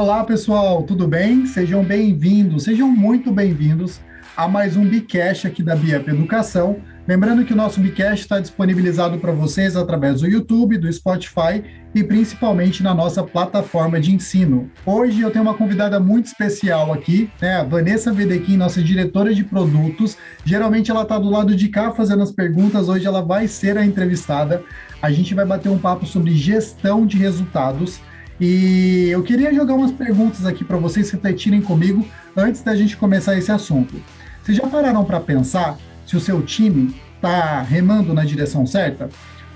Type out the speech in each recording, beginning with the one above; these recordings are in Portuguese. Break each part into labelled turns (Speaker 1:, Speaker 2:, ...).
Speaker 1: Olá, pessoal, tudo bem? Sejam bem-vindos, sejam muito bem-vindos a mais um Bicast aqui da Biep Educação. Lembrando que o nosso Bicast está disponibilizado para vocês através do YouTube, do Spotify e principalmente na nossa plataforma de ensino. Hoje eu tenho uma convidada muito especial aqui, né? A Vanessa Vedequim, nossa diretora de produtos. Geralmente ela está do lado de cá fazendo as perguntas, hoje ela vai ser a entrevistada. A gente vai bater um papo sobre gestão de resultados. E eu queria jogar umas perguntas aqui para vocês refletirem comigo antes da gente começar esse assunto. Vocês já pararam para pensar se o seu time está remando na direção certa?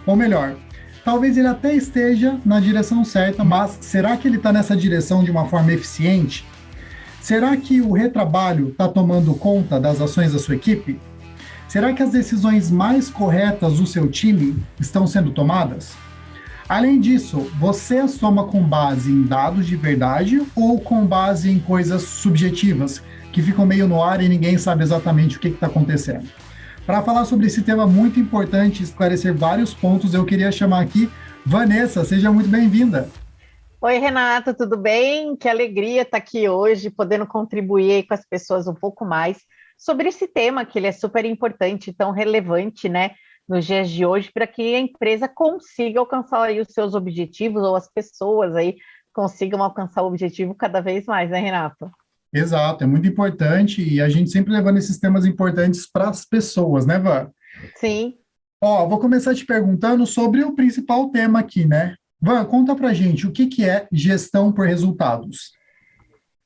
Speaker 1: Ou melhor, talvez ele até esteja na direção certa, mas será que ele está nessa direção de uma forma eficiente? Será que o retrabalho está tomando conta das ações da sua equipe? Será que as decisões mais corretas do seu time estão sendo tomadas? Além disso, você soma com base em dados de verdade ou com base em coisas subjetivas, que ficam meio no ar e ninguém sabe exatamente o que está acontecendo? Para falar sobre esse tema muito importante e esclarecer vários pontos, eu queria chamar aqui Vanessa, seja muito bem-vinda.
Speaker 2: Oi, Renato, tudo bem? Que alegria estar aqui hoje, podendo contribuir aí com as pessoas um pouco mais sobre esse tema, que ele é super importante e tão relevante, né? Nos dias de hoje, para que a empresa consiga alcançar aí os seus objetivos, ou as pessoas aí consigam alcançar o objetivo cada vez mais, né, Renato?
Speaker 1: Exato, é muito importante e a gente sempre levando esses temas importantes para as pessoas, né, Van?
Speaker 2: Sim.
Speaker 1: Ó, vou começar te perguntando sobre o principal tema aqui, né? Van, conta pra gente o que é gestão por resultados.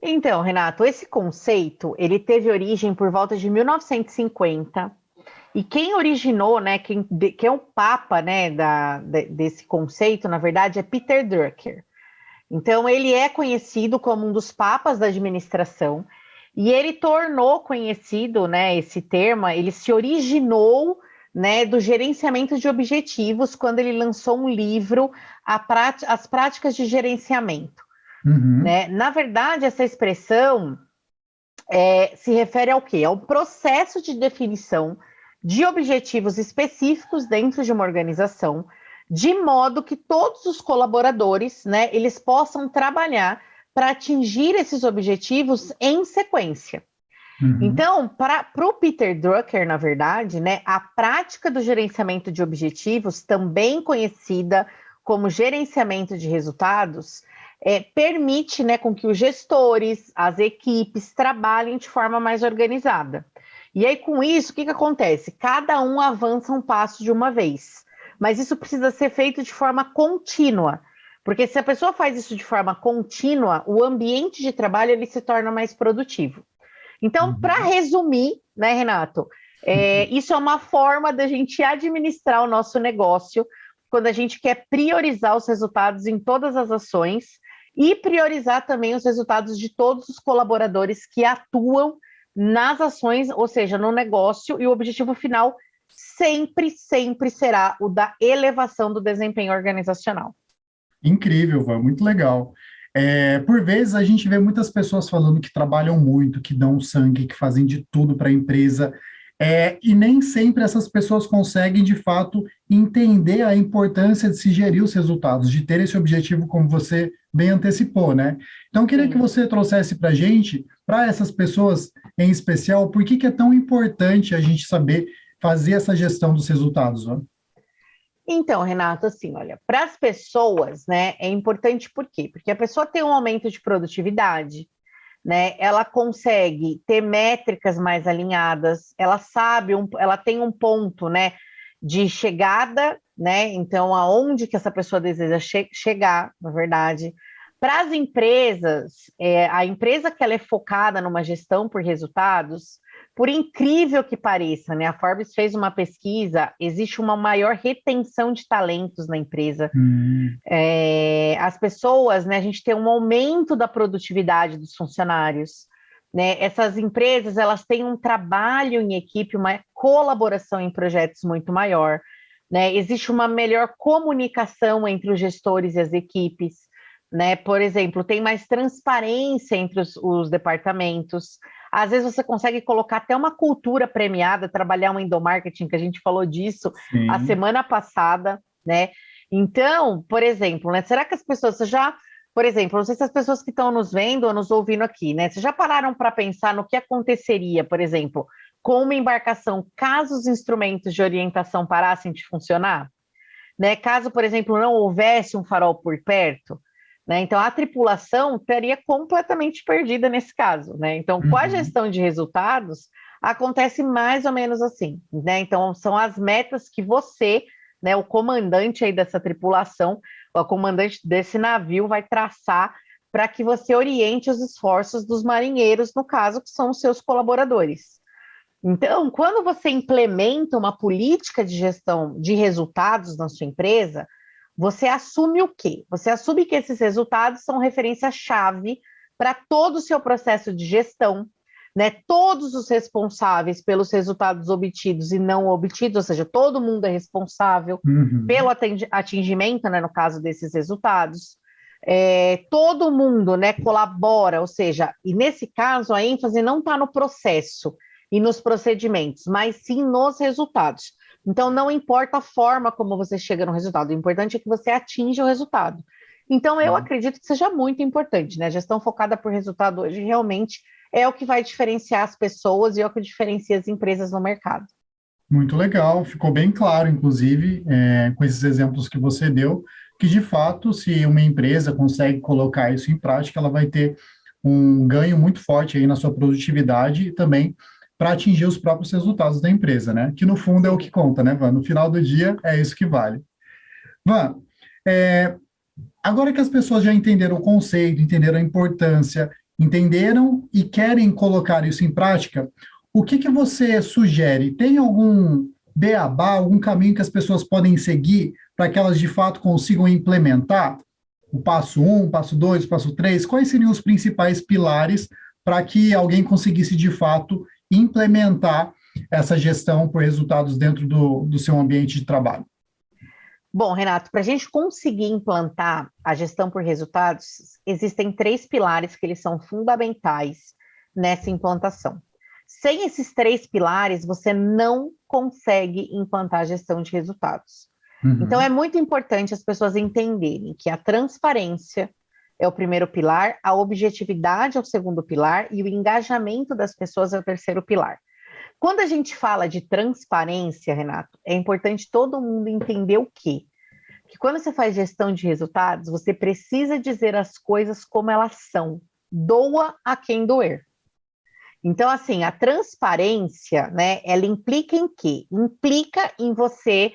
Speaker 2: Então, Renato, esse conceito, ele teve origem por volta de 1950. E quem originou, né, quem é o papa, né, desse conceito, na verdade, é Peter Drucker. Então, ele é conhecido como um dos papas da administração, e ele tornou conhecido, né, esse termo, ele se originou, né, do gerenciamento de objetivos, quando ele lançou um livro, As Práticas de Gerenciamento.
Speaker 1: Uhum.
Speaker 2: Né? Na verdade, essa expressão se refere ao quê? Ao processo de definição de objetivos específicos dentro de uma organização, de modo que todos os colaboradores, né, eles possam trabalhar para atingir esses objetivos em sequência.
Speaker 1: Uhum.
Speaker 2: Então, para o Peter Drucker, na verdade, né, a prática do gerenciamento de objetivos, também conhecida como gerenciamento de resultados, permite, né, com que os gestores, as equipes trabalhem de forma mais organizada. E aí, com isso, o que acontece? Cada um avança um passo de uma vez. Mas isso precisa ser feito de forma contínua. Porque se a pessoa faz isso de forma contínua, o ambiente de trabalho ele se torna mais produtivo. Então, para
Speaker 1: Uhum.
Speaker 2: resumir, né, Renato, isso é uma forma da gente administrar o nosso negócio quando a gente quer priorizar os resultados em todas as ações e priorizar também os resultados de todos os colaboradores que atuam nas ações, ou seja, no negócio, e o objetivo final sempre, sempre será o da elevação do desempenho organizacional.
Speaker 1: Incrível, Van, muito legal. Por vezes a gente vê muitas pessoas falando que trabalham muito, que dão sangue, que fazem de tudo para a empresa, e nem sempre essas pessoas conseguem, de fato, entender a importância de se gerir os resultados, de ter esse objetivo, como você bem antecipou, né? Então, eu queria que
Speaker 2: Sim.
Speaker 1: você trouxesse para a gente, para essas pessoas em especial, por que é tão importante a gente saber fazer essa gestão dos resultados, Van?
Speaker 2: Então, Renato, assim, olha, para as pessoas, né, é importante por quê? Porque a pessoa tem um aumento de produtividade, né? Ela consegue ter métricas mais alinhadas, ela sabe, ela tem um ponto, né, de chegada, né? Então, aonde que essa pessoa deseja chegar, na verdade. Para as empresas, a empresa que ela é focada numa gestão por resultados, por incrível que pareça, né? A Forbes fez uma pesquisa, existe uma maior retenção de talentos na empresa.
Speaker 1: Hum.
Speaker 2: As pessoas, né, a gente tem um aumento da produtividade dos funcionários, né? Essas empresas, elas têm um trabalho em equipe, uma colaboração em projetos muito maior, né? Existe uma melhor comunicação entre os gestores e as equipes, né? Por exemplo, tem mais transparência entre os departamentos. Às vezes você consegue colocar até uma cultura premiada, trabalhar um endomarketing, que a gente falou disso a
Speaker 1: Sim.
Speaker 2: semana passada, né? Então, por exemplo, né? Será que as pessoas, você já por exemplo, não sei se as pessoas que estão nos vendo ou nos ouvindo aqui, né? Vocês já pararam para pensar no que aconteceria, por exemplo, com uma embarcação caso os instrumentos de orientação parassem de funcionar? Né? Caso, por exemplo, não houvesse um farol por perto, né? Então a tripulação estaria completamente perdida nesse caso, né? Então, com a
Speaker 1: Uhum.
Speaker 2: gestão de resultados, acontece mais ou menos assim, né? Então, são as metas que você, né, o comandante aí dessa tripulação, o comandante desse navio vai traçar para que você oriente os esforços dos marinheiros, no caso, que são os seus colaboradores. Então, quando você implementa uma política de gestão de resultados na sua empresa, você assume o quê? Você assume que esses resultados são referência-chave para todo o seu processo de gestão, né? Todos os responsáveis pelos resultados obtidos e não obtidos, ou seja, todo mundo é responsável pelo
Speaker 1: Uhum.
Speaker 2: atingimento, né, no caso desses resultados. Todo mundo, né, colabora, ou seja, e nesse caso a ênfase não está no processo e nos procedimentos, mas sim nos resultados. Então, não importa a forma como você chega no resultado, o importante é que você atinja o resultado. Então, eu acredito que seja muito importante, né? A gestão focada por resultado hoje realmente é o que vai diferenciar as pessoas e é o que diferencia as empresas no mercado.
Speaker 1: Muito legal, ficou bem claro, inclusive, com esses exemplos que você deu, que de fato, se uma empresa consegue colocar isso em prática, ela vai ter um ganho muito forte aí na sua produtividade e também para atingir os próprios resultados da empresa, né? Que no fundo é o que
Speaker 2: Sim.
Speaker 1: conta, né, Van? No final do dia é isso que vale. Van, é, agora que as pessoas já entenderam o conceito, entenderam a importância, entenderam e querem colocar isso em prática, o que que você sugere? Tem algum beabá, algum caminho que as pessoas podem seguir para que elas de fato consigam implementar? O passo um, o passo 2, o passo 3, quais seriam os principais pilares para que alguém conseguisse de fato implementar essa gestão por resultados dentro do seu ambiente de trabalho?
Speaker 2: Bom, Renato, para a gente conseguir implantar a gestão por resultados, existem 3 pilares que eles são fundamentais nessa implantação. Sem esses 3 pilares, você não consegue implantar a gestão de resultados. Então, é
Speaker 1: Uhum.
Speaker 2: muito importante as pessoas entenderem que a transparência é o primeiro pilar, a objetividade é o segundo pilar e o engajamento das pessoas é o terceiro pilar. Quando a gente fala de transparência, Renato, é importante todo mundo entender o quê? Que quando você faz gestão de resultados, você precisa dizer as coisas como elas são. Doa a quem doer. Então, assim, a transparência, né, ela implica em quê? Implica em você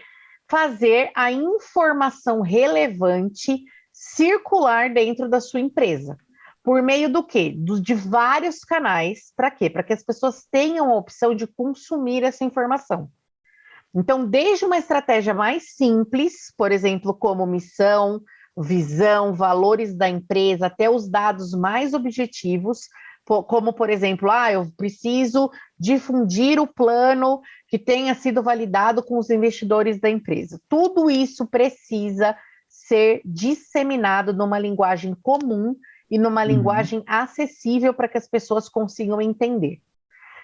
Speaker 2: fazer a informação relevante circular dentro da sua empresa. Por meio do quê? De vários canais. Para quê? Para que as pessoas tenham a opção de consumir essa informação. Então, desde uma estratégia mais simples, por exemplo, como missão, visão, valores da empresa, até os dados mais objetivos, como, por exemplo, eu preciso difundir o plano que tenha sido validado com os investidores da empresa. Tudo isso precisa ser disseminado numa linguagem comum e numa
Speaker 1: Uhum.
Speaker 2: linguagem acessível para que as pessoas consigam entender.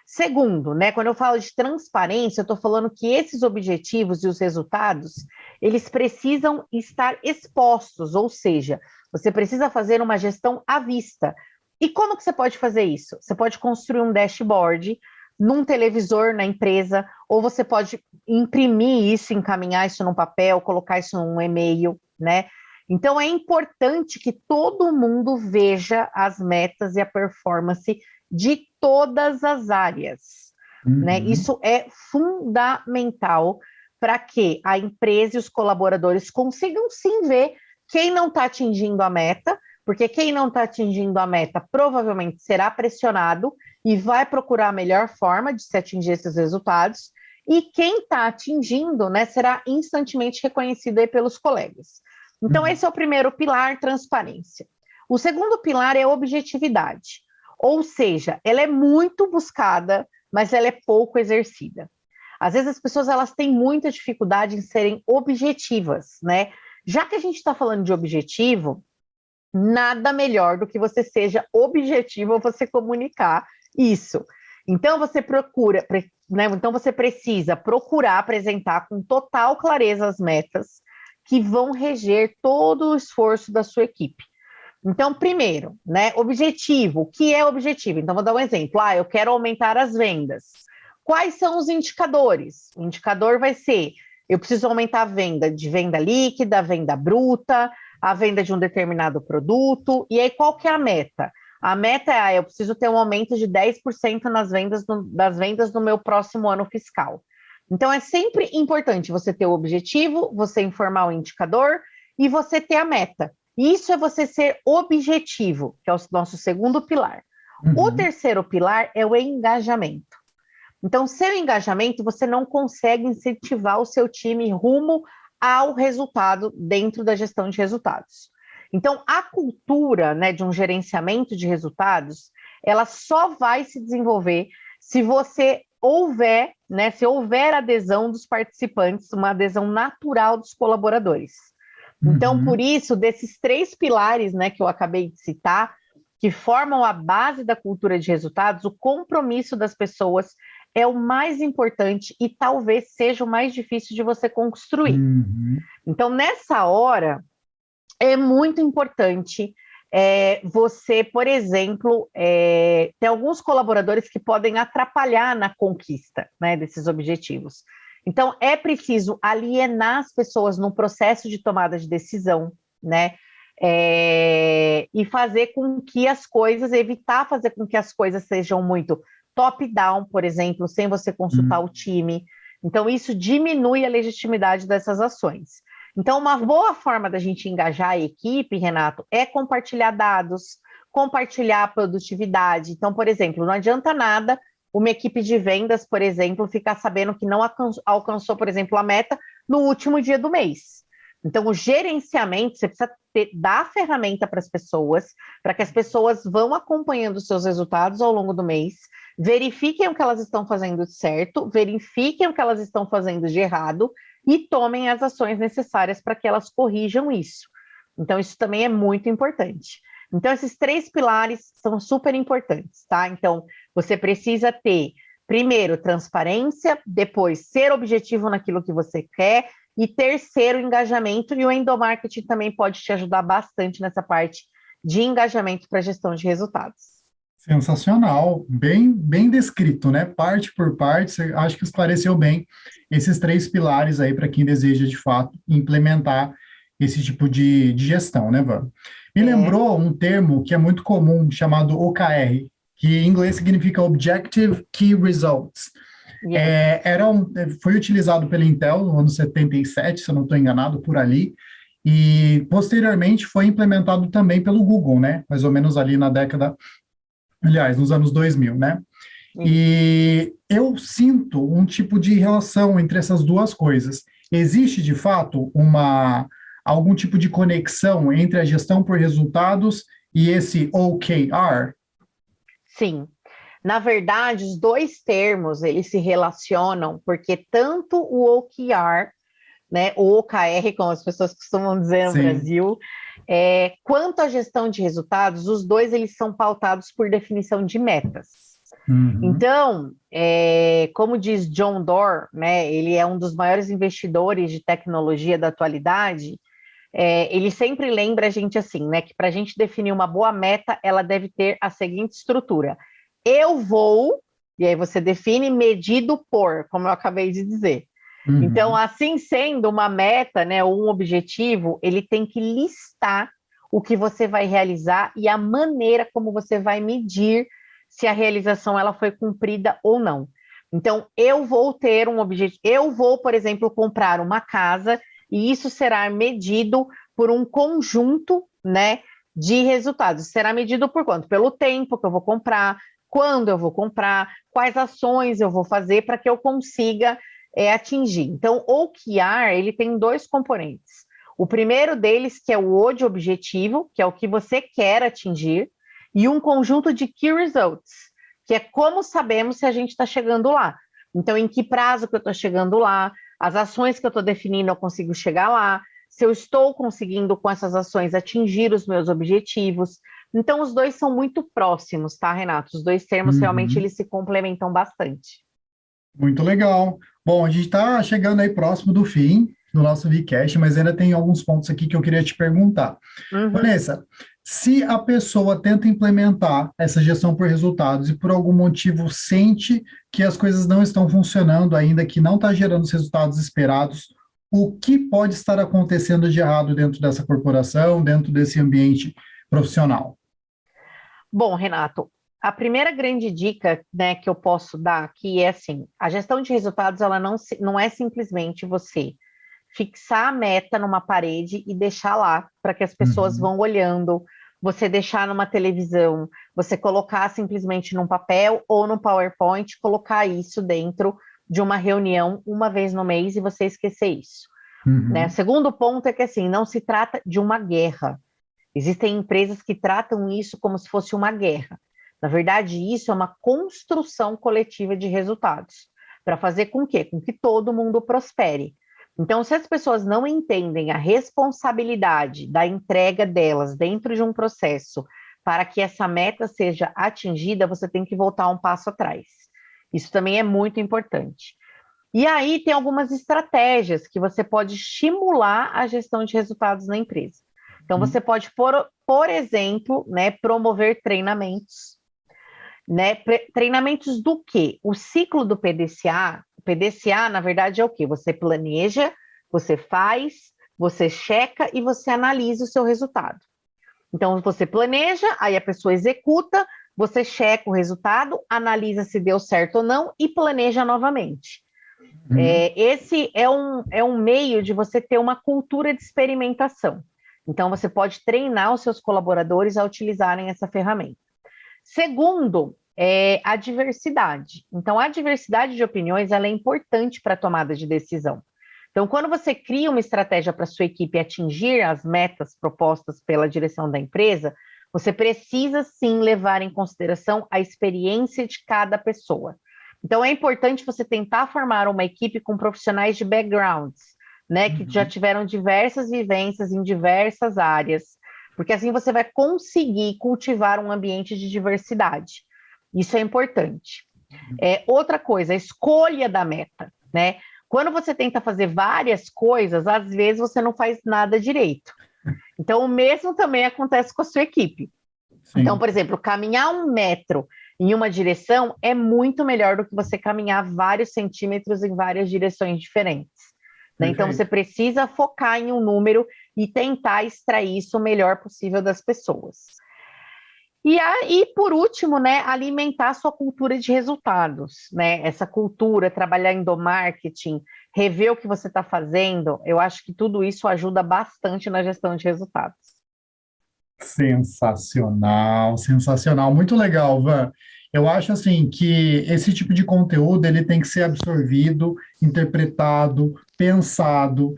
Speaker 2: Segundo, né, quando eu falo de transparência, eu estou falando que esses objetivos e os resultados, eles precisam estar expostos, ou seja, você precisa fazer uma gestão à vista. E como que você pode fazer isso? Você pode construir um dashboard num televisor na empresa, ou você pode imprimir isso, encaminhar isso num papel, colocar isso num e-mail, né? Então é importante que todo mundo veja as metas e a performance de todas as áreas, né?
Speaker 1: Uhum.
Speaker 2: Isso é fundamental para que a empresa e os colaboradores consigam sim ver quem não está atingindo a meta, porque quem não está atingindo a meta provavelmente será pressionado e vai procurar a melhor forma de se atingir esses resultados, e quem está atingindo, né, será instantemente reconhecido aí pelos colegas. Então,
Speaker 1: Uhum.
Speaker 2: esse é o primeiro pilar, transparência. O segundo pilar é objetividade. Ou seja, ela é muito buscada, mas ela é pouco exercida. Às vezes as pessoas elas têm muita dificuldade em serem objetivas, né? Já que a gente está falando de objetivo, nada melhor do que você seja objetivo ao você comunicar isso. Então você procura, né? Então você precisa procurar apresentar com total clareza as metas que vão reger todo o esforço da sua equipe. Então, primeiro, né, objetivo. O que é objetivo? Então, vou dar um exemplo. Eu quero aumentar as vendas. Quais são os indicadores? O indicador vai ser, eu preciso aumentar a venda de venda líquida, a venda bruta, a venda de um determinado produto. E aí, qual que é a meta? A meta é, eu preciso ter um aumento de 10% das vendas no meu próximo ano fiscal. Então, é sempre importante você ter o objetivo, você informar o indicador e você ter a meta. Isso é você ser objetivo, que é o nosso segundo pilar. O terceiro pilar é o engajamento. Então, sem o engajamento, você não consegue incentivar o seu time rumo ao resultado dentro da gestão de resultados. Então, a cultura, né, de um gerenciamento de resultados, ela só vai se desenvolver se você houver, né, se houver adesão dos participantes, uma adesão natural dos colaboradores. Então, por isso, desses 3 pilares, né, que eu acabei de citar, que formam a base da cultura de resultados, o compromisso das pessoas é o mais importante e talvez seja o mais difícil de você construir. Então, nessa hora, é muito importante você, por exemplo, ter alguns colaboradores que podem atrapalhar na conquista, né, desses objetivos. Então, é preciso alienar as pessoas no processo de tomada de decisão, né? E fazer com que evitar fazer com que as coisas sejam muito top-down, por exemplo, sem você consultar o time. Então, isso diminui a legitimidade dessas ações. Então, uma boa forma da gente engajar a equipe, Renato, é compartilhar dados, compartilhar a produtividade. Então, por exemplo, não adianta nada uma equipe de vendas, por exemplo, ficar sabendo que não alcançou, por exemplo, a meta no último dia do mês. Então, o gerenciamento, você precisa dar a ferramenta para as pessoas, para que as pessoas vão acompanhando os seus resultados ao longo do mês, verifiquem o que elas estão fazendo de certo, verifiquem o que elas estão fazendo de errado e tomem as ações necessárias para que elas corrijam isso. Então, isso também é muito importante. Então, esses 3 pilares são super importantes, tá? Então, você precisa ter, primeiro, transparência, depois, ser objetivo naquilo que você quer, e terceiro, engajamento, e o endomarketing também pode te ajudar bastante nessa parte de engajamento para gestão de resultados.
Speaker 1: Sensacional, bem descrito, né? Parte por parte, você acho que esclareceu bem esses 3 pilares aí para quem deseja, de fato, implementar esse tipo de gestão, né, Van? Me lembrou um termo que é muito comum, chamado OKR, que em inglês significa Objective Key Results. Foi utilizado pela Intel no ano 77, se eu não estou enganado, por ali, e posteriormente foi implementado também pelo Google, né? Mais ou menos ali nos anos 2000, né? E eu sinto um tipo de relação entre essas duas coisas. Existe, de fato, algum tipo de conexão entre a gestão por resultados e esse OKR?
Speaker 2: Sim. Na verdade, os 2 termos, eles se relacionam porque tanto o OKR, né, o OKR, como as pessoas costumam dizer no Brasil, quanto a gestão de resultados, os 2 eles são pautados por definição de metas. Então, como diz John Doerr, né, ele é um dos maiores investidores de tecnologia da atualidade, ele sempre lembra a gente assim, né, que para a gente definir uma boa meta, ela deve ter a seguinte estrutura: eu vou, e aí você define medido por, como eu acabei de dizer. Então, assim sendo, uma meta, né, ou um objetivo, ele tem que listar o que você vai realizar e a maneira como você vai medir se a realização ela foi cumprida ou não. Então, eu vou ter um objetivo, eu vou, por exemplo, comprar uma casa e isso será medido por um conjunto, né, de resultados. Será medido por quanto? Pelo tempo que eu vou comprar, quando eu vou comprar, quais ações eu vou fazer para que eu consiga atingir. Então, o OKR, ele tem 2 componentes. O primeiro deles, que é o O de objetivo, que é o que você quer atingir, e um conjunto de Key Results, que é como sabemos se a gente está chegando lá. Então, em que prazo que eu estou chegando lá, as ações que eu estou definindo eu consigo chegar lá, se eu estou conseguindo com essas ações atingir os meus objetivos. Então, os 2 são muito próximos, tá, Renato? Os 2 termos realmente eles se complementam bastante.
Speaker 1: Muito legal. Bom, a gente está chegando aí próximo do fim do nosso Vcast, mas ainda tem alguns pontos aqui que eu queria te perguntar. Vanessa, Se a pessoa tenta implementar essa gestão por resultados e por algum motivo sente que as coisas não estão funcionando ainda, que não está gerando os resultados esperados, o que pode estar acontecendo de errado dentro dessa corporação, dentro desse ambiente profissional?
Speaker 2: Bom, Renato, a primeira grande dica, né, que eu posso dar aqui é assim, a gestão de resultados, ela não é simplesmente você fixar a meta numa parede e deixar lá para que as pessoas vão olhando, você deixar numa televisão, você colocar simplesmente num papel ou no PowerPoint, colocar isso dentro de uma reunião uma vez no mês e você esquecer isso. Né? Segundo ponto é que assim, não se trata de uma guerra. Existem empresas que tratam isso como se fosse uma guerra. Na verdade, isso é uma construção coletiva de resultados, para fazer com que todo mundo prospere. Então, se as pessoas não entendem a responsabilidade da entrega delas dentro de um processo para que essa meta seja atingida, você tem que voltar um passo atrás. Isso também é muito importante. E aí tem algumas estratégias que você pode estimular a gestão de resultados na empresa. Então, você pode, por exemplo, né, promover treinamentos. Né? Treinamentos do quê? O ciclo do PDCA, o PDCA, na verdade, é o quê? Você planeja, você faz, você checa e você analisa o seu resultado. Então, você planeja, aí a pessoa executa, você checa o resultado, analisa se deu certo ou não e planeja novamente. Esse é um meio de você ter uma cultura de experimentação. Então, você pode treinar os seus colaboradores a utilizarem essa ferramenta. Segundo, a diversidade. Então, a diversidade de opiniões ela é importante para a tomada de decisão. Então, quando você cria uma estratégia para a sua equipe atingir as metas propostas pela direção da empresa, você precisa, sim, levar em consideração a experiência de cada pessoa. Então, é importante você tentar formar uma equipe com profissionais de backgrounds, né, que já tiveram diversas vivências em diversas áreas, porque assim você vai conseguir cultivar um ambiente de diversidade. Isso é importante. Outra coisa, a escolha da meta, né? Quando você tenta fazer várias coisas, às vezes você não faz nada direito. Então, o mesmo também acontece com a sua equipe. Sim. Então, por exemplo, caminhar 1 metro em uma direção é muito melhor do que você caminhar vários centímetros em várias direções diferentes. Né? Então, você precisa focar em um número e tentar extrair isso o melhor possível das pessoas. E aí, por último, né, alimentar a sua cultura de resultados, né? Essa cultura, trabalhar em endomarketing, rever o que você está fazendo, eu acho que tudo isso ajuda bastante na gestão de resultados.
Speaker 1: Sensacional, sensacional, muito legal, Van. Eu acho assim que esse tipo de conteúdo ele tem que ser absorvido, interpretado, pensado,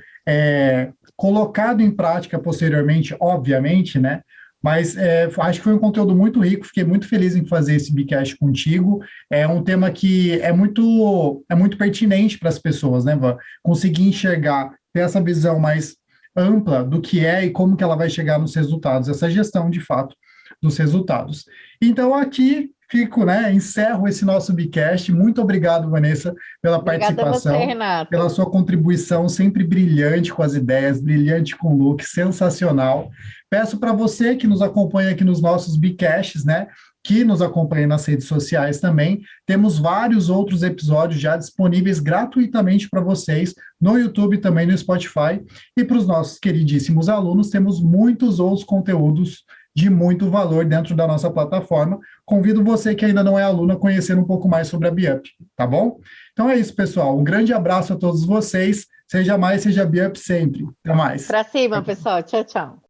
Speaker 1: colocado em prática posteriormente, obviamente, né? Mas acho que foi um conteúdo muito rico, fiquei muito feliz em fazer esse Bcast contigo. É um tema que é muito pertinente para as pessoas, né, Van? Conseguir enxergar, ter essa visão mais ampla do que é e como que ela vai chegar nos resultados, essa gestão, de fato, dos resultados. Então, aqui fico, né, encerro esse nosso Bcast. Muito obrigado, Vanessa, pela participação,
Speaker 2: você, Renato,
Speaker 1: pela sua contribuição sempre brilhante com as ideias, brilhante com o look, sensacional. Peço para você que nos acompanha aqui nos nossos Bcasts, né, que nos acompanha nas redes sociais também, temos vários outros episódios já disponíveis gratuitamente para vocês no YouTube, também no Spotify, e para os nossos queridíssimos alunos, temos muitos outros conteúdos de muito valor dentro da nossa plataforma. Convido você que ainda não é aluno a conhecer um pouco mais sobre a BIUP, tá bom? Então é isso, pessoal. Um grande abraço a todos vocês. Seja mais, seja BIUP sempre. Até mais.
Speaker 2: Para cima, pessoal. Tchau, tchau.